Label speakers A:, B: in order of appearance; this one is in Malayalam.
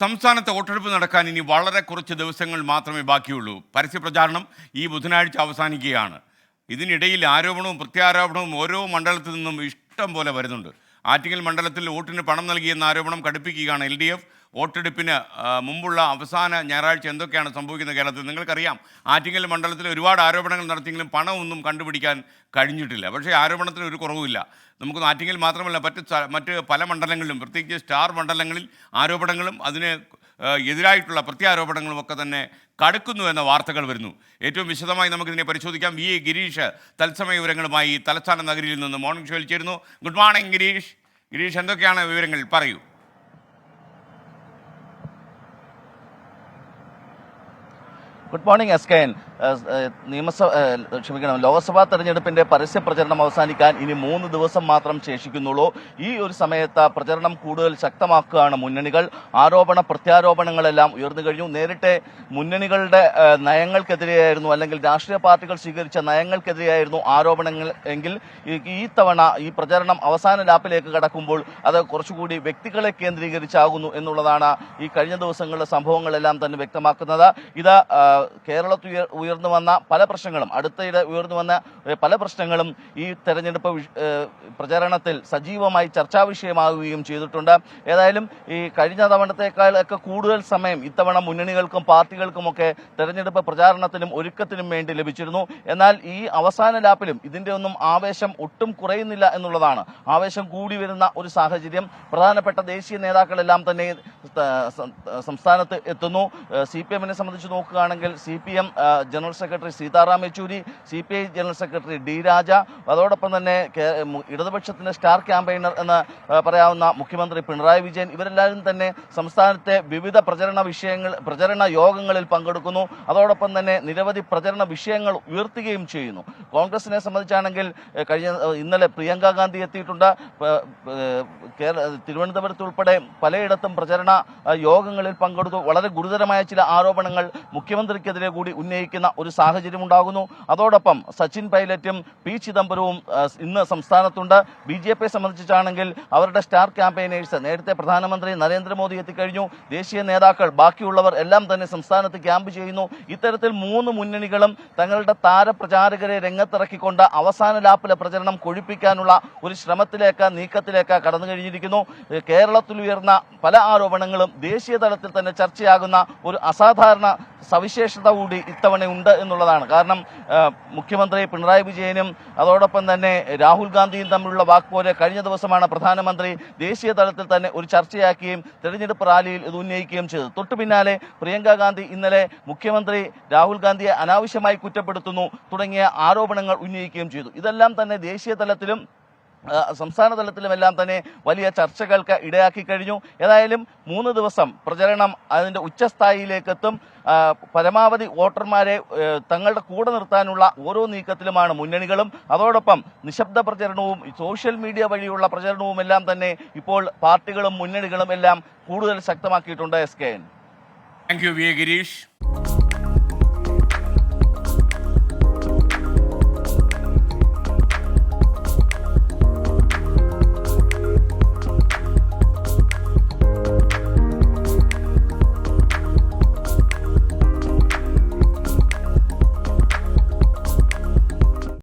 A: സംസ്ഥാനത്ത് വോട്ടെടുപ്പ് നടക്കാൻ ഇനി വളരെ കുറച്ച് ദിവസങ്ങൾ മാത്രമേ ബാക്കിയുള്ളൂ. പരസ്യപ്രചാരണം ഈ ബുധനാഴ്ച അവസാനിക്കുകയാണ്. ഇതിനിടയിൽ ആരോപണവും പ്രത്യാരോപണവും ഓരോ മണ്ഡലത്തിൽ നിന്നും ഇഷ്ടം പോലെ വരുന്നുണ്ട്. ആറ്റിങ്ങൽ മണ്ഡലത്തിൽ വോട്ടിന് പണം നൽകിയെന്ന ആരോപണം കടുപ്പിക്കുകയാണ് LDF. വോട്ടെടുപ്പിന് മുമ്പുള്ള അവസാന ഞായറാഴ്ച എന്തൊക്കെയാണ് സംഭവിക്കുന്നത് കേരളത്തിൽ നിങ്ങൾക്കറിയാം. ആറ്റിങ്ങൽ മണ്ഡലത്തിൽ ഒരുപാട് ആരോപണങ്ങൾ നടത്തിയെങ്കിലും പണമൊന്നും കണ്ടുപിടിക്കാൻ കഴിഞ്ഞിട്ടില്ല. പക്ഷേ ആരോപണത്തിന് ഒരു കുറവുമില്ല. നമുക്ക് ആറ്റിങ്ങൽ മാത്രമല്ല മറ്റ് പല മണ്ഡലങ്ങളിലും, പ്രത്യേകിച്ച് സ്റ്റാർ മണ്ഡലങ്ങളിൽ ആരോപണങ്ങളും അതിന് എതിരായിട്ടുള്ള പ്രത്യാരോപണങ്ങളും ഒക്കെ തന്നെ കടുക്കുന്നു എന്ന വാർത്തകൾ വരുന്നു. ഏറ്റവും വിശദമായി നമുക്കിതിനെ പരിശോധിക്കാം. VA ഗിരീഷ് തത്സമയ വിവരങ്ങളുമായി തലസ്ഥാന നഗരിയിൽ നിന്ന് മോർണിംഗ് ഷോയിൽ ചേരുന്നു. Good morning Girish. ഗിരീഷ്, എന്തൊക്കെയാണ് വിവരങ്ങൾ? പറയൂ.
B: Good morning SKN. ലോക്സഭാ തെരഞ്ഞെടുപ്പിന്റെ പരസ്യ പ്രചരണം അവസാനിക്കാൻ ഇനി 3 ദിവസം മാത്രം ശേഷിക്കുന്നുള്ളൂ. ഈ ഒരു സമയത്ത് പ്രചരണം കൂടുതൽ ശക്തമാക്കുകയാണ് മുന്നണികൾ. ആരോപണ പ്രത്യാരോപണങ്ങളെല്ലാം ഉയർന്നു കഴിഞ്ഞു. നേരിട്ട് മുന്നണികളുടെ നയങ്ങൾക്കെതിരെയായിരുന്നു, അല്ലെങ്കിൽ രാഷ്ട്രീയ പാർട്ടികൾ സ്വീകരിച്ച നയങ്ങൾക്കെതിരെയായിരുന്നു ആരോപണങ്ങൾ എങ്കിൽ ഈ തവണ ഈ പ്രചരണം അവസാന ലാപ്പിലേക്ക് കടക്കുമ്പോൾ അത് കുറച്ചുകൂടി വ്യക്തികളെ കേന്ദ്രീകരിച്ചാകുന്നു എന്നുള്ളതാണ് ഈ കഴിഞ്ഞ ദിവസങ്ങളിലെ സംഭവങ്ങളെല്ലാം തന്നെ വ്യക്തമാക്കുന്നത്. ഇത് കേരളത്തിൽ ഉയർന്നു വന്ന പല പ്രശ്നങ്ങളും, അടുത്തിടെ ഉയർന്നു വന്ന പല പ്രശ്നങ്ങളും ഈ തെരഞ്ഞെടുപ്പ് പ്രചാരണത്തിൽ സജീവമായി ചർച്ചാ വിഷയമാവുകയും ചെയ്തിട്ടുണ്ട്. ഏതായാലും ഈ കഴിഞ്ഞ തവണത്തേക്കാളൊക്കെ കൂടുതൽ സമയം ഇത്തവണ മുന്നണികൾക്കും പാർട്ടികൾക്കുമൊക്കെ തെരഞ്ഞെടുപ്പ് പ്രചാരണത്തിനും ഒരുക്കത്തിനും വേണ്ടി ലഭിച്ചിരുന്നു. എന്നാൽ ഈ അവസാന ലാപ്പിലും ഇതിന്റെ ഒന്നും ആവേശം ഒട്ടും കുറയുന്നില്ല എന്നുള്ളതാണ്. ആവേശം കൂടി വരുന്ന ഒരു സാഹചര്യം. പ്രധാനപ്പെട്ട ദേശീയ നേതാക്കളെല്ലാം തന്നെ സംസ്ഥാനത്ത് എത്തുന്നു. CPM-നെ സംബന്ധിച്ച് നോക്കുകയാണെങ്കിൽ CPM general secretary Sitaram Yechury, CPI general secretary D രാജ, അതോടൊപ്പം തന്നെ ഇടതുപക്ഷത്തിന്റെ സ്റ്റാർ ക്യാമ്പയിനർ എന്ന് പറയാവുന്ന മുഖ്യമന്ത്രി പിണറായി വിജയൻ, ഇവരെല്ലാവരും തന്നെ സംസ്ഥാനത്തെ വിവിധ പ്രചരണ യോഗങ്ങളിൽ പങ്കെടുക്കുന്നു. അതോടൊപ്പം തന്നെ നിരവധി പ്രചരണ വിഷയങ്ങൾ ഉയർത്തുകയും ചെയ്യുന്നു. കോൺഗ്രസിനെ സംബന്ധിച്ചാണെങ്കിൽ ഇന്നലെ പ്രിയങ്ക ഗാന്ധി എത്തിയിട്ടുണ്ട്. തിരുവനന്തപുരത്ത് ഉൾപ്പെടെ പലയിടത്തും പ്രചരണ യോഗങ്ങളിൽ പങ്കെടുത്തു. വളരെ ഗുരുതരമായ ചില ആരോപണങ്ങൾ മുഖ്യമന്ത്രിക്കെതിരെ കൂടി ഉന്നയിക്കുന്ന ഒരു സാഹചര്യം ഉണ്ടാകുന്നു. അതോടൊപ്പം സച്ചിൻ പൈലറ്റും P ചിദംബരവും ഇന്ന് സംസ്ഥാനത്തുണ്ട്. BJP സംബന്ധിച്ചാണെങ്കിൽ അവരുടെ സ്റ്റാർ ക്യാമ്പയിനേഴ്സ്, നേരത്തെ പ്രധാനമന്ത്രി നരേന്ദ്രമോദി എത്തിക്കഴിഞ്ഞു. ദേശീയ നേതാക്കൾ, ബാക്കിയുള്ളവർ എല്ലാം തന്നെ സംസ്ഥാനത്ത് ക്യാമ്പ് ചെയ്യുന്നു. ഇത്തരത്തിൽ 3 മുന്നണികളും തങ്ങളുടെ താരപ്രചാരകരെ രംഗത്തിറക്കിക്കൊണ്ട് അവസാന ലാപ്പിലെ പ്രചരണം കൊഴിപ്പിക്കാനുള്ള ഒരു നീക്കത്തിലേക്ക് കടന്നു കഴിഞ്ഞിരിക്കുന്നു. കേരളത്തിൽ ഉയർന്ന പല ആരോപണങ്ങളും ദേശീയ തലത്തിൽ തന്നെ ചർച്ചയാകുന്ന ഒരു അസാധാരണ സവിശേഷത കൂടി ഇത്തവണ ഉണ്ട് എന്നുള്ളതാണ്. കാരണം മുഖ്യമന്ത്രി പിണറായി വിജയനും അതോടൊപ്പം തന്നെ രാഹുൽ ഗാന്ധിയും തമ്മിലുള്ള വാക്പോര് കഴിഞ്ഞ ദിവസമാണ് പ്രധാനമന്ത്രി ദേശീയ തലത്തിൽ തന്നെ ഒരു ചർച്ചയാക്കുകയും തെരഞ്ഞെടുപ്പ് റാലിയിൽ ഇത് ഉന്നയിക്കുകയും ചെയ്തത്. തൊട്ടു പിന്നാലെ പ്രിയങ്ക ഗാന്ധി ഇന്നലെ മുഖ്യമന്ത്രി രാഹുൽ ഗാന്ധിയെ അനാവശ്യമായി കുറ്റപ്പെടുത്തുന്നു തുടങ്ങിയ ആരോപണങ്ങൾ ഉന്നയിക്കുകയും ചെയ്തു. ഇതെല്ലാം തന്നെ ദേശീയ തലത്തിലും സംസ്ഥാന തലത്തിലുമെല്ലാം തന്നെ വലിയ ചർച്ചകൾക്ക് ഇടയാക്കി കഴിഞ്ഞു. ഏതായാലും 3 ദിവസം പ്രചരണം അതിന്റെ ഉച്ചസ്ഥായിയിലേക്കെത്തും. പരമാവധി വോട്ടർമാരെ തങ്ങളുടെ കൂടെ നിർത്താനുള്ള ഓരോ നീക്കത്തിലുമാണ് മുന്നണികളും. അതോടൊപ്പം നിശബ്ദ പ്രചരണവും സോഷ്യൽ മീഡിയ വഴിയുള്ള പ്രചരണവും എല്ലാം തന്നെ ഇപ്പോൾ പാർട്ടികളും മുന്നണികളും എല്ലാം കൂടുതൽ ശക്തമാക്കിയിട്ടുണ്ട്. SKN.
A: Thank you VA Girish.